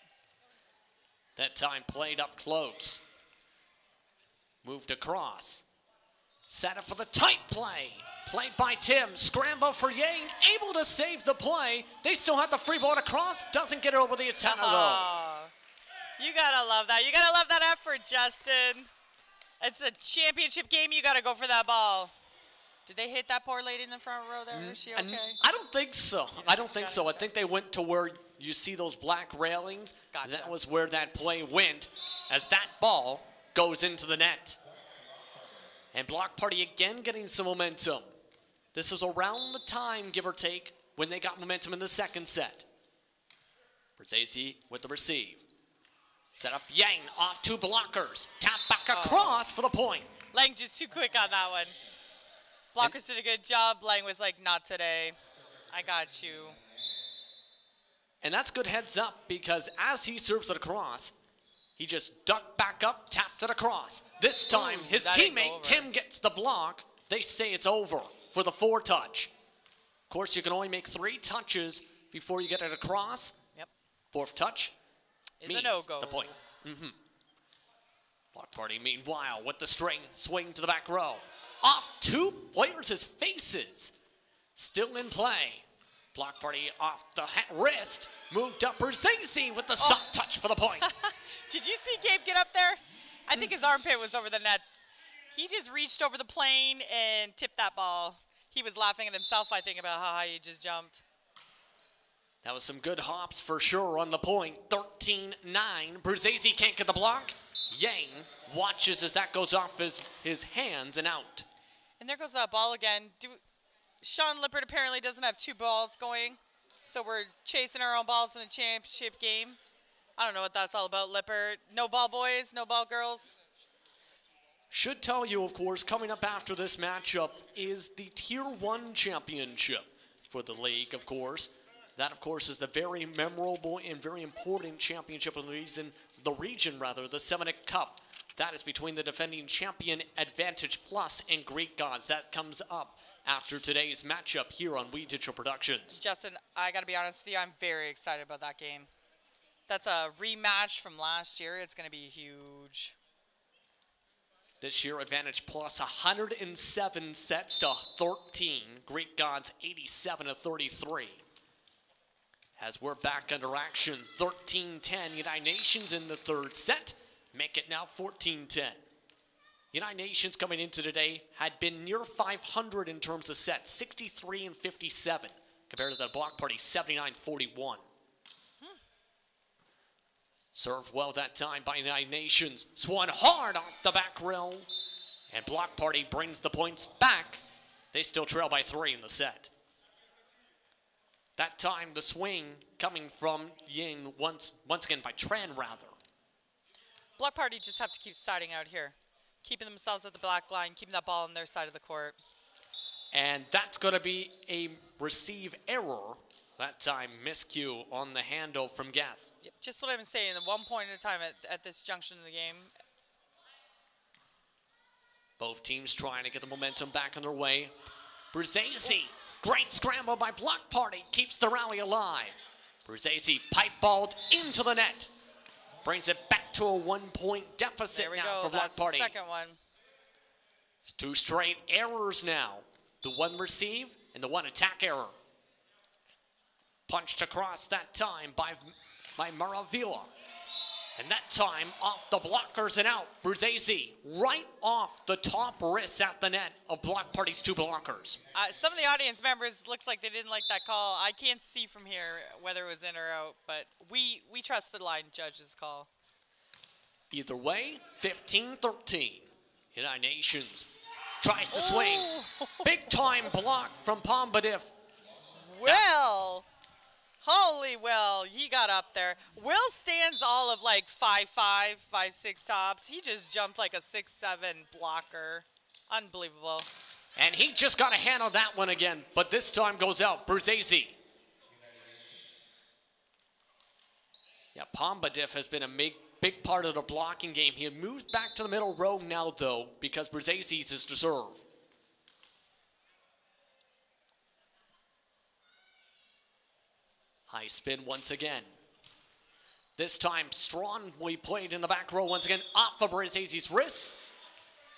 That time played up close. Moved across. Set up for the tight play. Played by Tim. Scramble for Yang. Able to save the play. They still have the free ball to cross. Doesn't get it over the antenna though. You gotta love that. You gotta love that effort, Justin. It's a championship game. You gotta go for that ball. Did they hit that poor lady in the front row there? Is she okay? I don't think so. I don't think so. I think they went to where you see those black railings. Gotcha. That was where that play went as that ball goes into the net. And block party again getting some momentum. This was around the time, give or take, when they got momentum in the second set. Berzesi with the receive. Set up Yang off 2 blockers. Tap back across for the point. Lang just too quick on that one. Blockers did a good job. Lang was like, not today. I got you. And that's good heads up because as he serves it across, he just ducked back up, tapped it across. This time, his teammate, Tim, gets the block. They say it's over for the 4-touch. Of course, you can only make 3 touches before you get it across. Yep. 4th touch is a no-go. The point. Block party, meanwhile, with the swing to the back row. Off 2 players' faces. Still in play. Block party off the wrist. Moved up Berzesi with the soft touch for the point. Did you see Gabe get up there? I think his armpit was over the net. He just reached over the plane and tipped that ball. He was laughing at himself, I think, about how high he just jumped. That was some good hops for sure on the point. 13-9. Berzesi can't get the block. Yang watches as that goes off his hands and out. And there goes that ball again. Sean Lippert apparently doesn't have 2 balls going, so we're chasing our own balls in a championship game. I don't know what that's all about, Lippert. No ball boys, no ball girls. Should tell you, of course, coming up after this matchup is the Tier 1 championship for the league, of course. That, of course, is the very memorable and very important championship of the region, the Seminole Cup. That is between the defending champion Advantage Plus and Greek Gods. That comes up after today's matchup here on We Digital Productions. Justin, I got to be honest with you, I'm very excited about that game. That's a rematch from last year. It's going to be huge. This year, Advantage Plus 107 sets to 13. Greek Gods 87-33. As we're back under action, 13-10. United Nations in the 3rd set. Make it now 14-10. United Nations coming into today had been near 500 in terms of sets, 63-57, compared to the block party, 79-41. Served well that time by United Nations. Swung hard off the back rail. And block party brings the points back. They still trail by 3 in the set. That time, the swing coming from Yin once again by Tran, rather. Block party just have to keep siding out here. Keeping themselves at the black line, keeping that ball on their side of the court. And that's going to be a receive error. That time, miscue on the handle from Geth. Yep, just what I'm saying, at one point at a time at this junction of the game. Both teams trying to get the momentum back on their way. Bruzzese, great scramble by Block Party, keeps the rally alive. Bruzzese pipe balled into the net. Brings it back to a 1-point deficit now for Block Party. That's the second one. It's 2 straight errors now. The 1 receive and the 1 attack error. Punched across that time by Maravilla. And that time off the blockers and out. Bruzzese right off the top wrist at the net of Block Party's 2 blockers. Some of the audience members looks like they didn't like that call. I can't see from here whether it was in or out, but we trust the line judge's call. Either way, 15-13. United Nations tries to swing. Big time block from Pombadiff. Will. Holy Will, he got up there. Will stands all of like 5'5", 5'6" tops. He just jumped like a 6'7" blocker. Unbelievable. And he just got to handle that one again, but this time goes out. Bruzzese. Yeah, Pombadiff has been a big part of the blocking game. He had moved back to the middle row now, though, because Bruzzese is to serve. High spin once again. This time, strongly played in the back row once again, off of Bruzzese's wrist.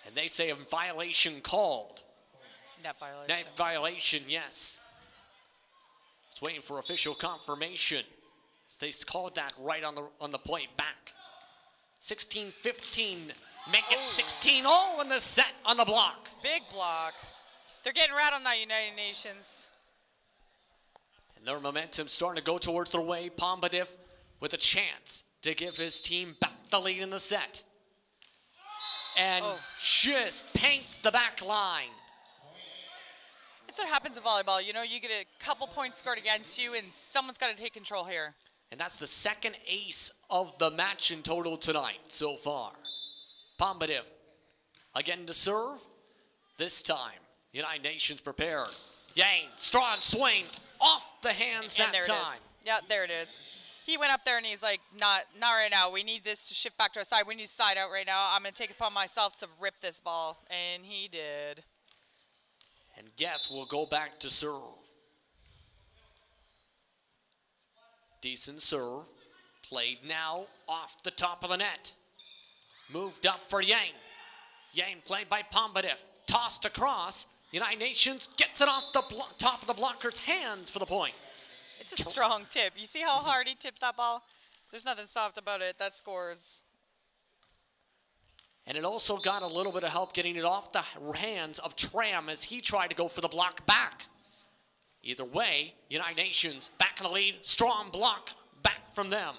And they say a violation called. Net violation. Net violation, yes. It's waiting for official confirmation. They called that right on the plate back. 16-15, make it 16 all in the set on the block. Big block. They're getting right on that United Nations. And their momentum starting to go towards their way. Pombadiff with a chance to give his team back the lead in the set. And just paints the back line. That's what happens in volleyball. You know, you get a couple points scored against you, and someone's got to take control here. And that's the second ace of the match in total tonight so far. Pombadiff again to serve. This time, United Nations prepared. Yang, strong swing off the hands that time. Yeah, there it is. He went up there and he's like, not right now. We need this to shift back to our side. We need to side out right now. I'm going to take it upon myself to rip this ball. And he did. And Geth will go back to serve. Decent serve. Played now off the top of the net. Moved up for Yang. Yang played by Pombadiff. Tossed across. United Nations gets it off the top of the blocker's hands for the point. It's a strong tip. You see how hard he tipped that ball? There's nothing soft about it. That scores. And it also got a little bit of help getting it off the hands of Tram as he tried to go for the block back. Either way, United Nations back in the lead. Strong block back from them.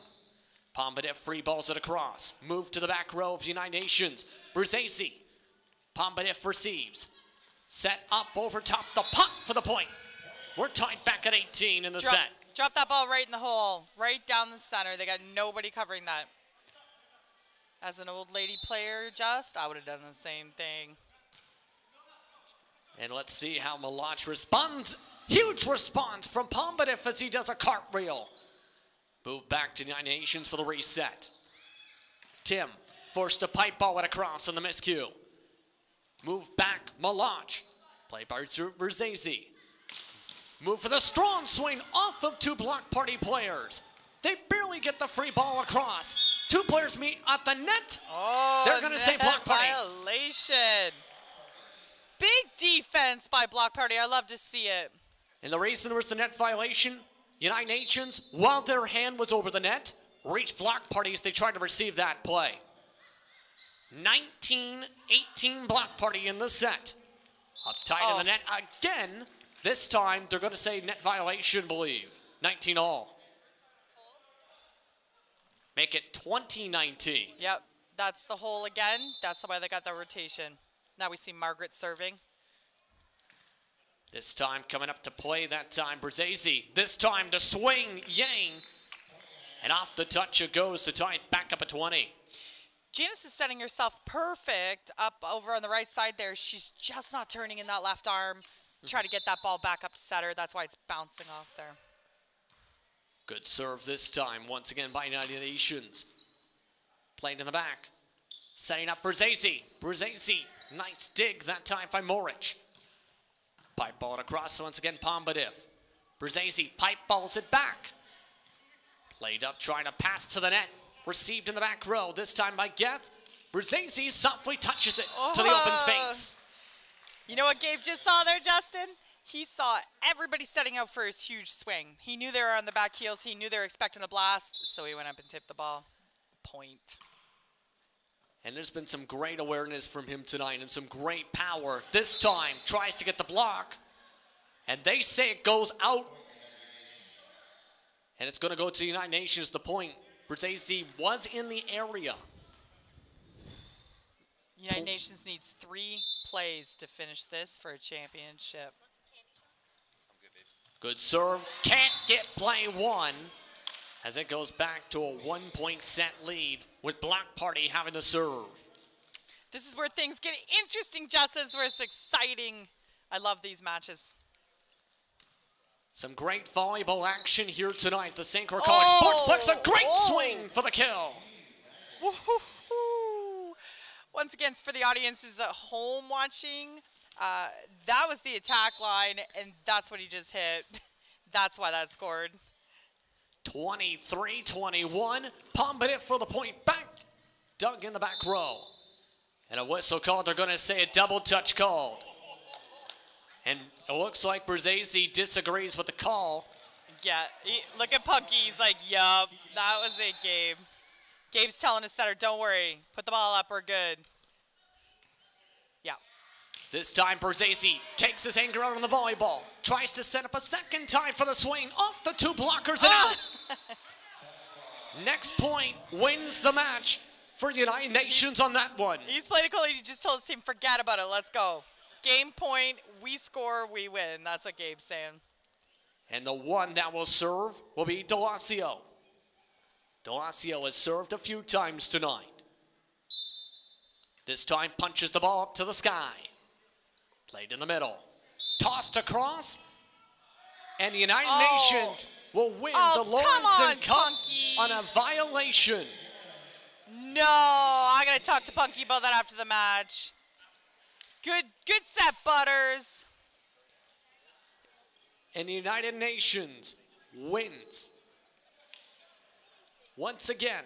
Pombadiff free balls it across. Move to the back row of United Nations. Bruzzese. Pombadiff receives. Set up over top the puck for the point. We're tied back at 18 in the set. Drop that ball right in the hole, right down the center. They got nobody covering that. As an old lady player, I would have done the same thing. And let's see how Malach responds. Huge response from Pombadiff as he does a cartwheel. Move back to United Nations for the reset. Tim forced a pipe ball across on the miscue. Move back, Malach. Play by Bruzzese. Move for the strong swing off of 2 block party players. They barely get the free ball across. 2 players meet at the net. Oh, they're going to say block party. Violation. Big defense by block party. I love to see it. And the reason there was the net violation, United Nations, while their hand was over the net, reached block parties. They tried to receive that play. 19-18 block party in the set. Up tight in the net again. This time, they're going to say net violation, believe. 19 all. Make it 20-19. Yep, that's the hole again. That's why they got the rotation. Now we see Margaret serving. This time coming up to play, that time Brzezzi. This time the swing, Yang. And off the touch it goes to tie it back up at 20. Janice is setting herself perfect up over on the right side there. She's just not turning in that left arm. Try to get that ball back up to setter. That's why it's bouncing off there. Good serve this time, once again by United Nations. Played in the back. Setting up Brzezzi. Brzezzi, nice dig that time by Moric. Pipe ball across once again, Pombadev. Brzezzi pipe balls it back. Played up, trying to pass to the net. Received in the back row, this time by Geth. Brzezzi softly touches it to the open space. You know what Gabe just saw there, Justin? He saw everybody setting out for his huge swing. He knew they were on the back heels. He knew they were expecting a blast, so he went up and tipped the ball. Point. And there's been some great awareness from him tonight and some great power. This time, tries to get the block. And they say it goes out. And it's going to go to the United Nations, the point. Brzezzi was in the area. United Nations needs 3 plays to finish this for a championship. Good serve. Can't get play 1. As it goes back to a 1-point set lead with Block Party having the serve. This is where things get interesting, Justice, where it's exciting. I love these matches. Some great volleyball action here tonight. The St. Croix College Sportsplex, a great swing for the kill. Woo-hoo-hoo. Once again, for the audiences at home watching, that was the attack line, and that's what he just hit. That's why that scored. 23-21. Pombadev for the point back. Dug in the back row. And a whistle called. They're going to say a double touch called. And it looks like Brzezzi disagrees with the call. Yeah, look at Punky. He's like, yup, that was it, Gabe. Gabe's telling his setter, don't worry. Put the ball up, we're good. Yeah. This time, Brzezzi takes his anger out on the volleyball. Tries to set up a second time for the swing. Off the 2 blockers and out. Next point wins the match for United Nations on that one. He's played it cool. He just told his team, forget about it. Let's go. Game point, we score, we win. That's what Gabe's saying. And the one that will serve will be Delacio. Delacio has served a few times tonight. This time punches the ball up to the sky. Played in the middle. Tossed across. And the United Nations will win the Lawrenson Cup on a violation. No, I got to talk to Punky about that after the match. Good set, Butters. And the United Nations wins. Once again,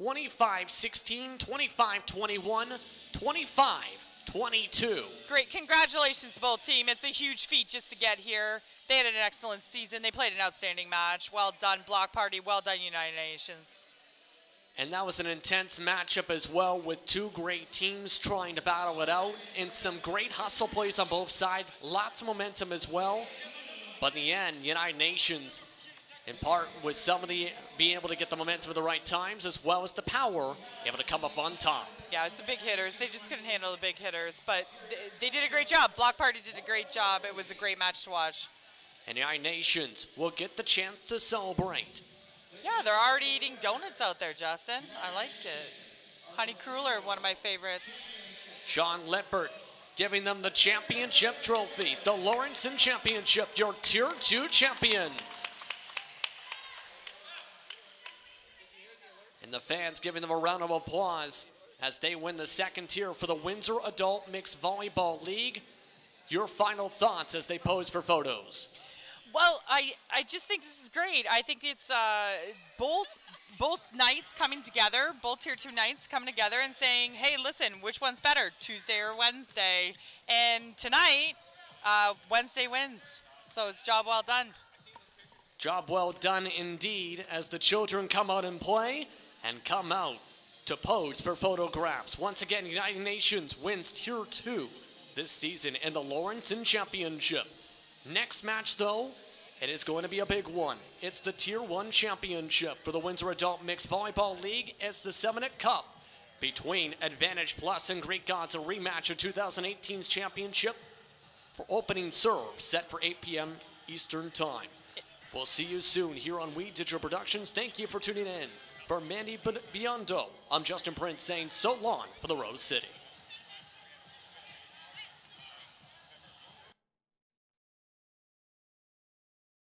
25-16, 25-21, 25-22. Great, congratulations to both teams. It's a huge feat just to get here. They had an excellent season. They played an outstanding match. Well done, Block Party. Well done, United Nations. And that was an intense matchup as well, with 2 great teams trying to battle it out, and some great hustle plays on both sides. Lots of momentum as well. But in the end, United Nations, in part with some of the being able to get the momentum at the right times, as well as the power, able to come up on top. Yeah, it's the big hitters. They just couldn't handle the big hitters, but they did a great job. Block Party did a great job. It was a great match to watch. And the United Nations will get the chance to celebrate. Yeah, they're already eating donuts out there, Justin. I like it. Honey Cruller, one of my favorites. Sean Lippert giving them the championship trophy, the Lawrenson Championship, your Tier 2 champions. And the fans giving them a round of applause as they win the second tier for the Windsor Adult Mixed Volleyball League. Your final thoughts as they pose for photos. Well, I just think this is great. I think it's both nights coming together, both Tier 2 nights coming together and saying, hey, listen, which one's better, Tuesday or Wednesday? And tonight, Wednesday wins. So it's job well done. Job well done indeed, as the children come out and play and come out to pose for photographs. Once again, United Nations wins Tier 2 this season in the Lawrenson Championship. Next match, though, it is going to be a big one. It's the Tier 1 Championship for the Windsor Adult Mixed Volleyball League. It's the Seminole Cup between Advantage Plus and Greek Gods, a rematch of 2018's championship. for opening serve set for 8 p.m. Eastern Time. We'll see you soon here on We Digital Productions. Thank you for tuning in. For Mandy Biondo, I'm Justin Prince saying so long for the Rose City.